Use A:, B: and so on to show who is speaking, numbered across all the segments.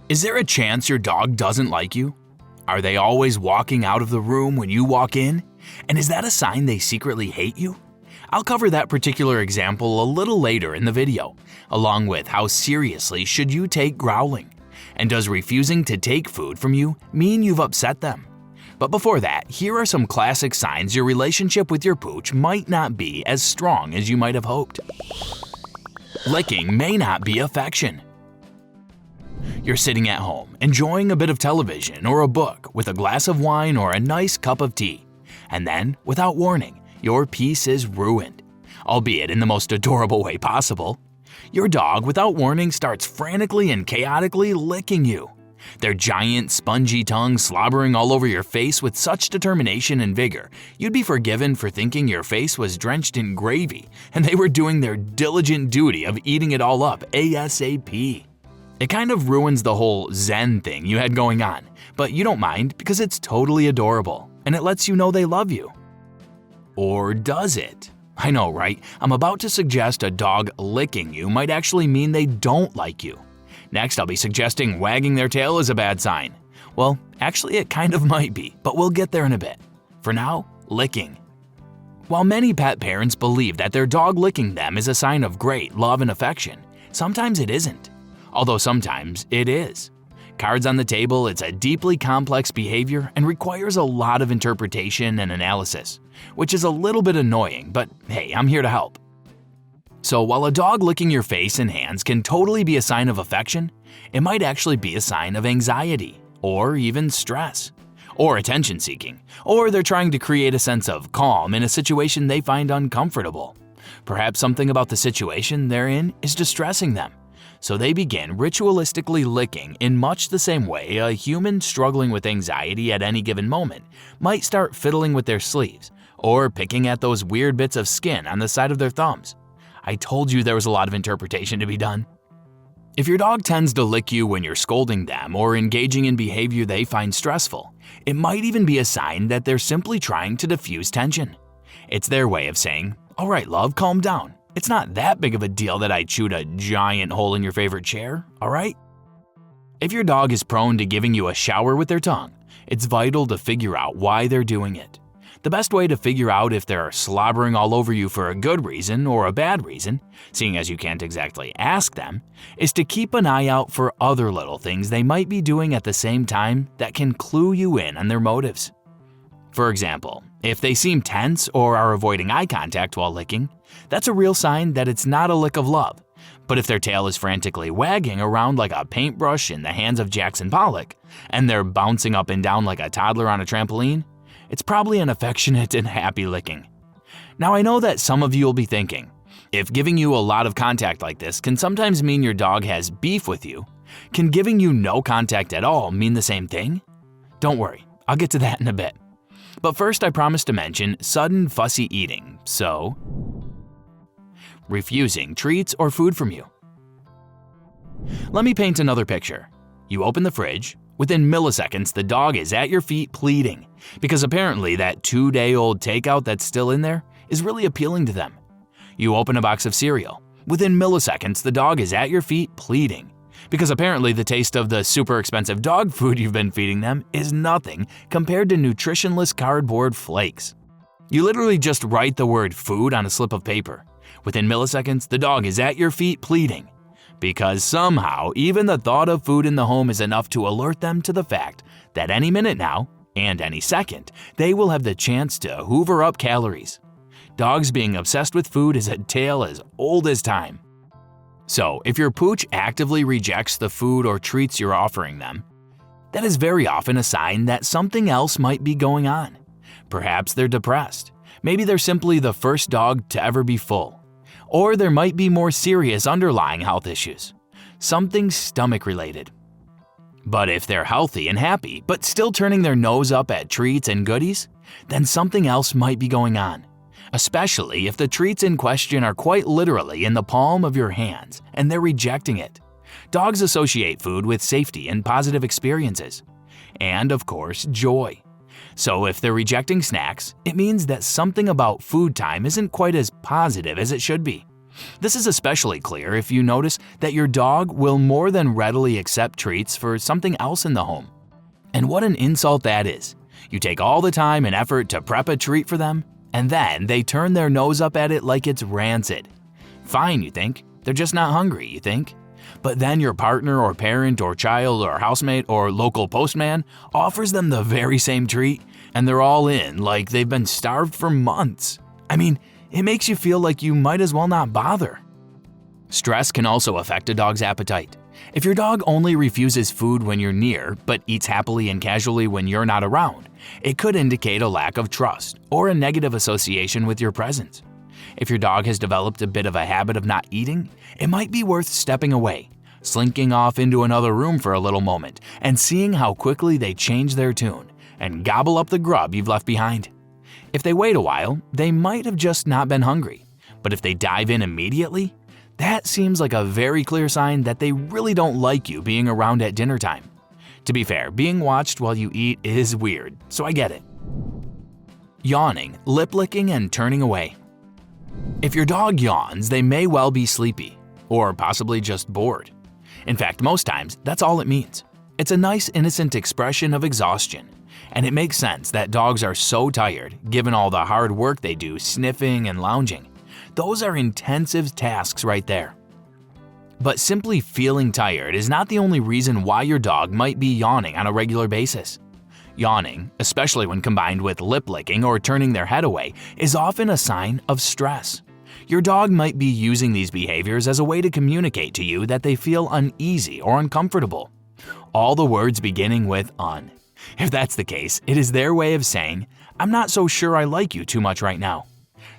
A: Is there a chance your dog doesn't like you? Are they always walking out of the room when you walk in? And is that a sign they secretly hate you? I'll cover that particular example a little later in the video, along with how seriously should you take growling? And does refusing to take food from you mean you've upset them? But before that, here are some classic signs your relationship with your pooch might not be as strong as you might have hoped. Licking may not be affection. You're sitting at home, enjoying a bit of television or a book with a glass of wine or a nice cup of tea. And then, without warning, your peace is ruined, albeit in the most adorable way possible. Your dog, without warning, starts frantically and chaotically licking you. Their giant, spongy tongue slobbering all over your face with such determination and vigor, you'd be forgiven for thinking your face was drenched in gravy and they were doing their diligent duty of eating it all up ASAP. It kind of ruins the whole Zen thing you had going on, but you don't mind because it's totally adorable and it lets you know they love you. Or does it? I know, right? I'm about to suggest a dog licking you might actually mean they don't like you. Next, I'll be suggesting wagging their tail is a bad sign. Well, actually it kind of might be, but we'll get there in a bit. For now, licking. While many pet parents believe that their dog licking them is a sign of great love and affection, sometimes it isn't. Although sometimes it is. Cards on the table, it's a deeply complex behavior and requires a lot of interpretation and analysis, which is a little bit annoying, but hey, I'm here to help. So while a dog licking your face and hands can totally be a sign of affection, it might actually be a sign of anxiety, or even stress, or attention seeking, or they're trying to create a sense of calm in a situation they find uncomfortable. Perhaps something about the situation they're in is distressing them. So they begin ritualistically licking in much the same way a human struggling with anxiety at any given moment might start fiddling with their sleeves or picking at those weird bits of skin on the side of their thumbs. I told you there was a lot of interpretation to be done. If your dog tends to lick you when you're scolding them or engaging in behavior they find stressful, it might even be a sign that they're simply trying to diffuse tension. It's their way of saying, "All right, love, calm down. It's not that big of a deal that I chewed a giant hole in your favorite chair, all right?" If your dog is prone to giving you a shower with their tongue, it's vital to figure out why they're doing it. The best way to figure out if they're slobbering all over you for a good reason or a bad reason, seeing as you can't exactly ask them, is to keep an eye out for other little things they might be doing at the same time that can clue you in on their motives. For example, if they seem tense or are avoiding eye contact while licking, that's a real sign that it's not a lick of love. But if their tail is frantically wagging around like a paintbrush in the hands of Jackson Pollock, and they're bouncing up and down like a toddler on a trampoline, it's probably an affectionate and happy licking. Now I know that some of you will be thinking, if giving you a lot of contact like this can sometimes mean your dog has beef with you, can giving you no contact at all mean the same thing? Don't worry, I'll get to that in a bit. But first I promised to mention sudden fussy eating, so refusing treats or food from you. Let me paint another picture. You open the fridge. Within milliseconds, the dog is at your feet pleading, because apparently that 2-day-old takeout that's still in there is really appealing to them. You open a box of cereal. Within milliseconds, the dog is at your feet pleading, because apparently the taste of the super expensive dog food you've been feeding them is nothing compared to nutritionless cardboard flakes. You literally just write the word food on a slip of paper. Within milliseconds, the dog is at your feet pleading, because somehow even the thought of food in the home is enough to alert them to the fact that any minute now, and any second, they will have the chance to hoover up calories. Dogs being obsessed with food is a tale as old as time. So if your pooch actively rejects the food or treats you're offering them, that is very often a sign that something else might be going on. Perhaps they're depressed. Maybe they're simply the first dog to ever be full. Or there might be more serious underlying health issues, something stomach-related. But if they're healthy and happy, but still turning their nose up at treats and goodies, then something else might be going on, especially if the treats in question are quite literally in the palm of your hands and they're rejecting it. Dogs associate food with safety and positive experiences, and of course, joy. So if they're rejecting snacks, it means that something about food time isn't quite as positive as it should be. This is especially clear if you notice that your dog will more than readily accept treats for something else in the home. And what an insult that is. You take all the time and effort to prep a treat for them, and then they turn their nose up at it like it's rancid. Fine, you think. They're just not hungry, you think. But then your partner or parent or child or housemate or local postman offers them the very same treat, and they're all in like they've been starved for months. I mean, it makes you feel like you might as well not bother. Stress can also affect a dog's appetite. If your dog only refuses food when you're near, but eats happily and casually when you're not around, it could indicate a lack of trust or a negative association with your presence. If your dog has developed a bit of a habit of not eating, it might be worth stepping away, slinking off into another room for a little moment, and seeing how quickly they change their tune and gobble up the grub you've left behind. If they wait a while, they might have just not been hungry, but if they dive in immediately, that seems like a very clear sign that they really don't like you being around at dinner time. To be fair, being watched while you eat is weird, so I get it. Yawning, lip licking, and turning away. If your dog yawns, they may well be sleepy, or possibly just bored. In fact, most times, that's all it means. It's a nice, innocent expression of exhaustion, and it makes sense that dogs are so tired, given all the hard work they do sniffing and lounging. Those are intensive tasks right there. But simply feeling tired is not the only reason why your dog might be yawning on a regular basis. Yawning, especially when combined with lip licking or turning their head away, is often a sign of stress. Your dog might be using these behaviors as a way to communicate to you that they feel uneasy or uncomfortable. All the words beginning with "un." If that's the case, it is their way of saying, "I'm not so sure I like you too much right now."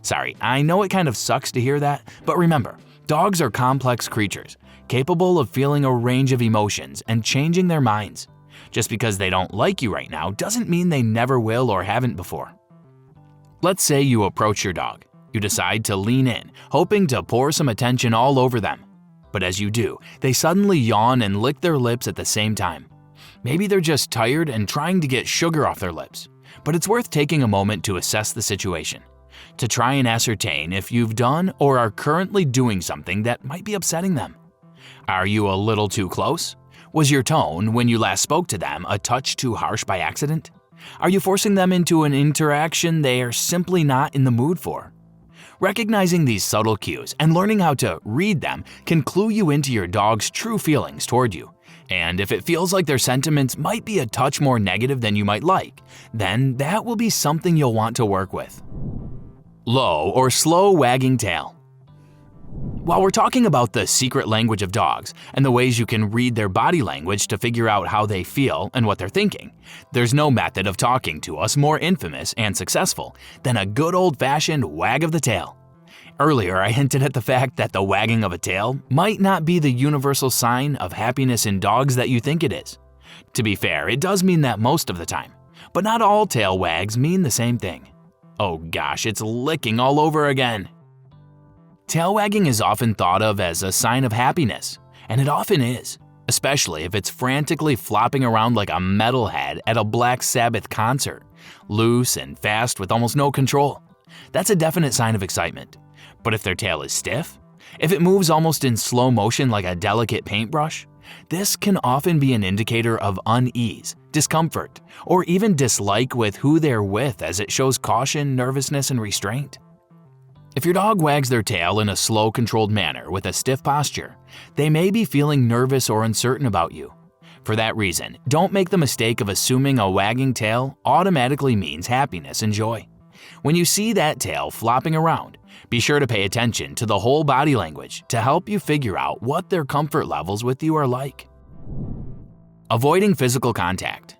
A: Sorry, I know it kind of sucks to hear that, but remember, dogs are complex creatures, capable of feeling a range of emotions and changing their minds. Just because they don't like you right now doesn't mean they never will or haven't before. Let's say you approach your dog. You decide to lean in, hoping to pour some attention all over them. But as you do, they suddenly yawn and lick their lips at the same time. Maybe they're just tired and trying to get sugar off their lips, but it's worth taking a moment to assess the situation, to try and ascertain if you've done or are currently doing something that might be upsetting them. Are you a little too close? Was your tone when you last spoke to them a touch too harsh by accident? Are you forcing them into an interaction they are simply not in the mood for? Recognizing these subtle cues and learning how to read them can clue you into your dog's true feelings toward you. And if it feels like their sentiments might be a touch more negative than you might like, then that will be something you'll want to work with. Low or slow wagging tail. While we're talking about the secret language of dogs and the ways you can read their body language to figure out how they feel and what they're thinking, there's no method of talking to us more infamous and successful than a good old-fashioned wag of the tail. Earlier, I hinted at the fact that the wagging of a tail might not be the universal sign of happiness in dogs that you think it is. To be fair, it does mean that most of the time, but not all tail wags mean the same thing. Oh gosh, it's licking all over again. Tail wagging is often thought of as a sign of happiness, and it often is, especially if it's frantically flopping around like a metalhead at a Black Sabbath concert, loose and fast with almost no control. That's a definite sign of excitement. But if their tail is stiff, if it moves almost in slow motion like a delicate paintbrush, this can often be an indicator of unease, discomfort, or even dislike with who they're with, as it shows caution, nervousness, and restraint. If your dog wags their tail in a slow, controlled manner with a stiff posture, they may be feeling nervous or uncertain about you. For that reason, don't make the mistake of assuming a wagging tail automatically means happiness and joy. When you see that tail flopping around, be sure to pay attention to the whole body language to help you figure out what their comfort levels with you are like. Avoiding physical contact.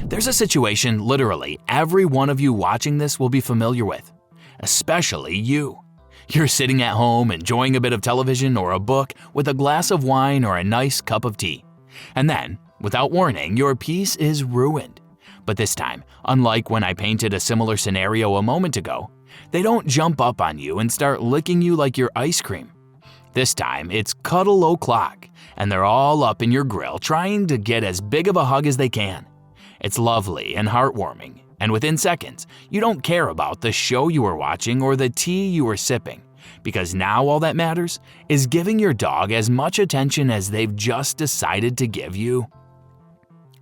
A: There's a situation literally every one of you watching this will be familiar with. Especially you. You're sitting at home enjoying a bit of television or a book with a glass of wine or a nice cup of tea. And then, without warning, your peace is ruined. But this time, unlike when I painted a similar scenario a moment ago, they don't jump up on you and start licking you like your ice cream. This time, it's cuddle o'clock, and they're all up in your grill trying to get as big of a hug as they can. It's lovely and heartwarming. And within seconds, you don't care about the show you were watching or the tea you were sipping. Because now all that matters is giving your dog as much attention as they've just decided to give you.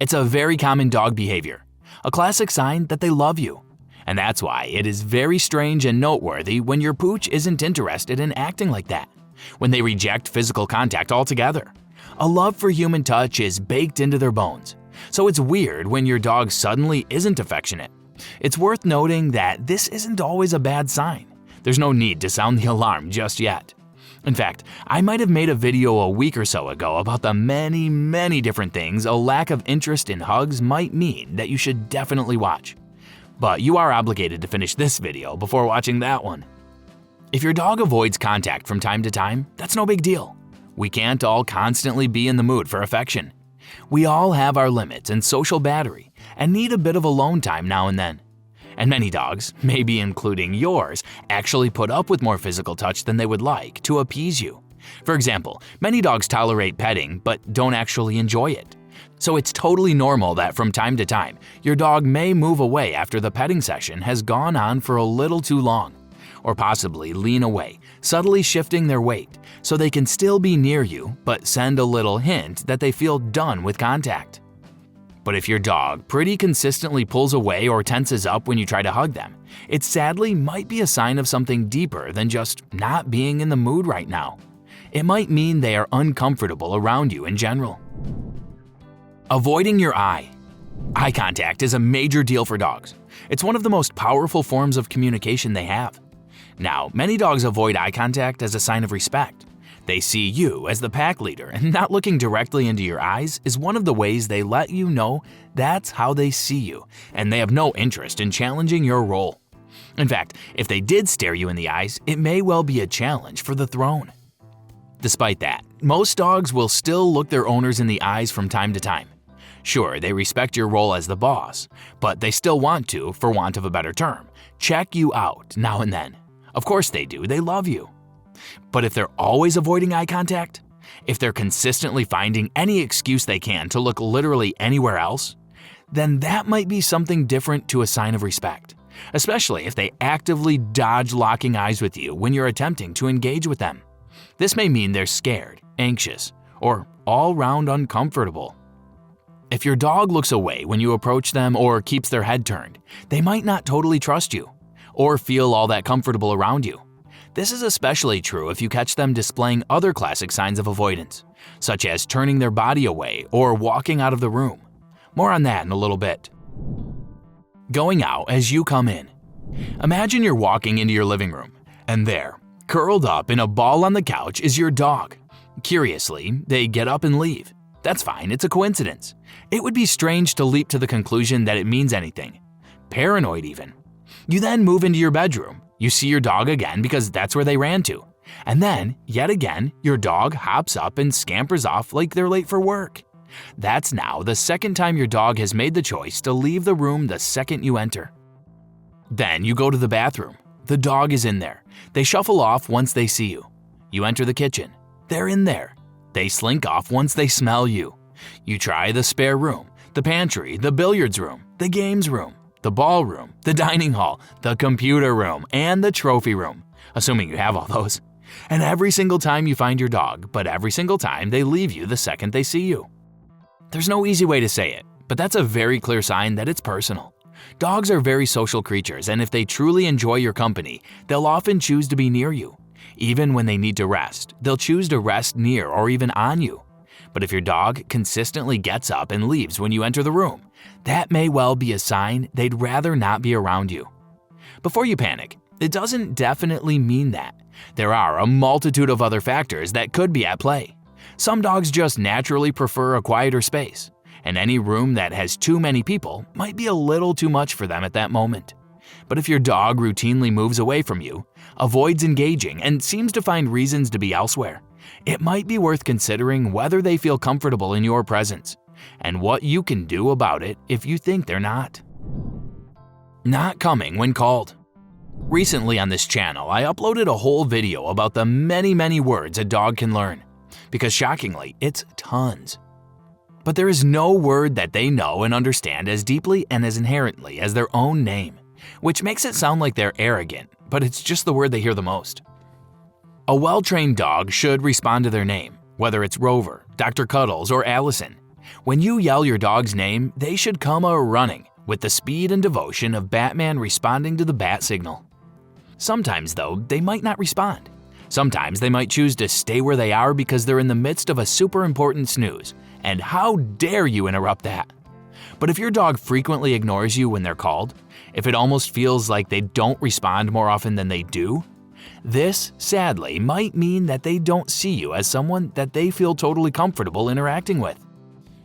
A: It's a very common dog behavior, a classic sign that they love you. And that's why it is very strange and noteworthy when your pooch isn't interested in acting like that, when they reject physical contact altogether. A love for human touch is baked into their bones, so it's weird when your dog suddenly isn't affectionate. It's worth noting that this isn't always a bad sign. There's no need to sound the alarm just yet. In fact, I might have made a video a week or so ago about the many different things a lack of interest in hugs might mean that you should definitely watch. But you are obligated to finish this video before watching that one. If your dog avoids contact from time to time, that's no big deal. We can't all constantly be in the mood for affection. We all have our limits and social battery and need a bit of alone time now and then. And many dogs, maybe including yours, actually put up with more physical touch than they would like to appease you. For example, many dogs tolerate petting but don't actually enjoy it. So it's totally normal that from time to time, your dog may move away after the petting session has gone on for a little too long, or possibly lean away, subtly shifting their weight so they can still be near you but send a little hint that they feel done with contact. But if your dog pretty consistently pulls away or tenses up when you try to hug them, it sadly might be a sign of something deeper than just not being in the mood right now. It might mean they are uncomfortable around you in general. Avoiding your eye. Eye contact is a major deal for dogs. It's one of the most powerful forms of communication they have. Now, many dogs avoid eye contact as a sign of respect. They see you as the pack leader, and not looking directly into your eyes is one of the ways they let you know that's how they see you, and they have no interest in challenging your role. In fact, if they did stare you in the eyes, it may well be a challenge for the throne. Despite that, most dogs will still look their owners in the eyes from time to time. Sure, they respect your role as the boss, but they still want to, for want of a better term, check you out now and then. Of course they do, they love you. But if they're always avoiding eye contact, if they're consistently finding any excuse they can to look literally anywhere else, then that might be something different to a sign of respect, especially if they actively dodge locking eyes with you when you're attempting to engage with them. This may mean they're scared, anxious, or all-round uncomfortable. If your dog looks away when you approach them or keeps their head turned, they might not totally trust you or feel all that comfortable around you. This is especially true if you catch them displaying other classic signs of avoidance, such as turning their body away or walking out of the room. More on that in a little bit. Going out as you come in. Imagine you're walking into your living room, and there, curled up in a ball on the couch, is your dog. Curiously, they get up and leave. That's fine, it's a coincidence. It would be strange to leap to the conclusion that it means anything. Paranoid even. You then move into your bedroom. You see your dog again because that's where they ran to. And then, yet again, your dog hops up and scampers off like they're late for work. That's now the second time your dog has made the choice to leave the room the second you enter. Then you go to the bathroom. The dog is in there. They shuffle off once they see you. You enter the kitchen. They're in there. They slink off once they smell you. You try the spare room, the pantry, the billiards room, the games room, the ballroom, the dining hall, the computer room, and the trophy room, assuming you have all those. And every single time you find your dog, but every single time they leave you the second they see you. There's no easy way to say it, but that's a very clear sign that it's personal. Dogs are very social creatures, and if they truly enjoy your company, they'll often choose to be near you. Even when they need to rest, they'll choose to rest near or even on you. But if your dog consistently gets up and leaves when you enter the room, that may well be a sign they'd rather not be around you. Before you panic, it doesn't definitely mean that. There are a multitude of other factors that could be at play. Some dogs just naturally prefer a quieter space, and any room that has too many people might be a little too much for them at that moment. But if your dog routinely moves away from you, avoids engaging, and seems to find reasons to be elsewhere, it might be worth considering whether they feel comfortable in your presence, and what you can do about it if you think they're not. Not coming when called. Recently on this channel, I uploaded a whole video about the many words a dog can learn, because shockingly, it's tons. But there is no word that they know and understand as deeply and as inherently as their own name, which makes it sound like they're arrogant, but it's just the word they hear the most. A well-trained dog should respond to their name, whether it's Rover, Dr. Cuddles, or Allison. When you yell your dog's name, they should come a-running with the speed and devotion of Batman responding to the bat signal. Sometimes, though, they might not respond. Sometimes they might choose to stay where they are because they're in the midst of a super important snooze, and how dare you interrupt that? But if your dog frequently ignores you when they're called, if it almost feels like they don't respond more often than they do, this, sadly, might mean that they don't see you as someone that they feel totally comfortable interacting with.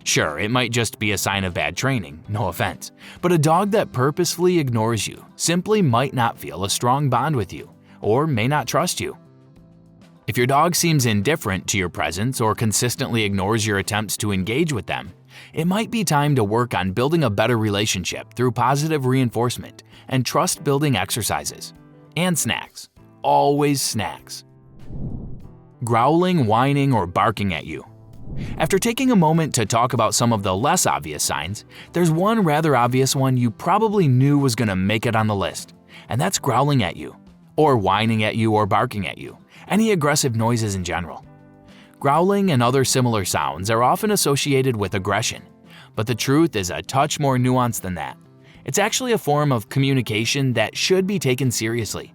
A: Sure, it might just be a sign of bad training, no offense, but a dog that purposefully ignores you simply might not feel a strong bond with you, or may not trust you. If your dog seems indifferent to your presence or consistently ignores your attempts to engage with them, it might be time to work on building a better relationship through positive reinforcement and trust-building exercises. And snacks. Always snacks. Growling, whining, or barking at you. After taking a moment to talk about some of the less obvious signs, there's one rather obvious one you probably knew was going to make it on the list, and that's growling at you, or whining at you or barking at you, any aggressive noises in general. Growling and other similar sounds are often associated with aggression, but the truth is a touch more nuanced than that. It's actually a form of communication that should be taken seriously.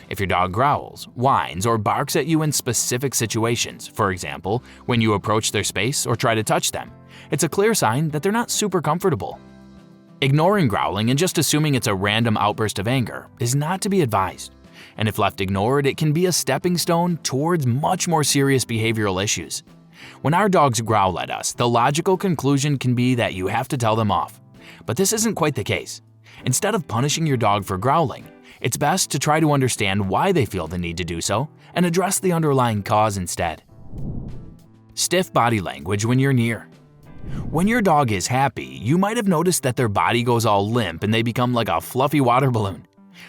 A: If your dog growls, whines, or barks at you in specific situations, for example, when you approach their space or try to touch them, it's a clear sign that they're not super comfortable. Ignoring growling and just assuming it's a random outburst of anger is not to be advised, and if left ignored, it can be a stepping stone towards much more serious behavioral issues. When our dogs growl at us, the logical conclusion can be that you have to tell them off, but this isn't quite the case. Instead of punishing your dog for growling, it's best to try to understand why they feel the need to do so and address the underlying cause instead. Stiff body language when you're near. When your dog is happy, you might have noticed that their body goes all limp and they become like a fluffy water balloon,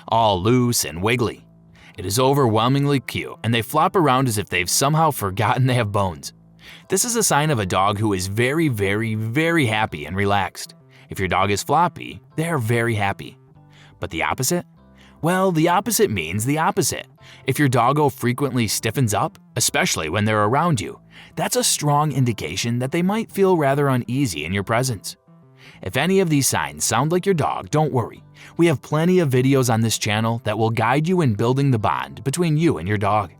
A: all loose and wiggly. It is overwhelmingly cute, and they flop around as if they've somehow forgotten they have bones. This is a sign of a dog who is very, very, very happy and relaxed. If your dog is floppy, they are very happy. But the opposite? Well, the opposite means the opposite. If your doggo frequently stiffens up, especially when they're around you, that's a strong indication that they might feel rather uneasy in your presence. If any of these signs sound like your dog, don't worry. We have plenty of videos on this channel that will guide you in building the bond between you and your dog.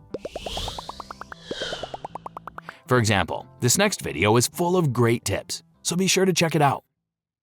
A: For example, this next video is full of great tips, so be sure to check it out.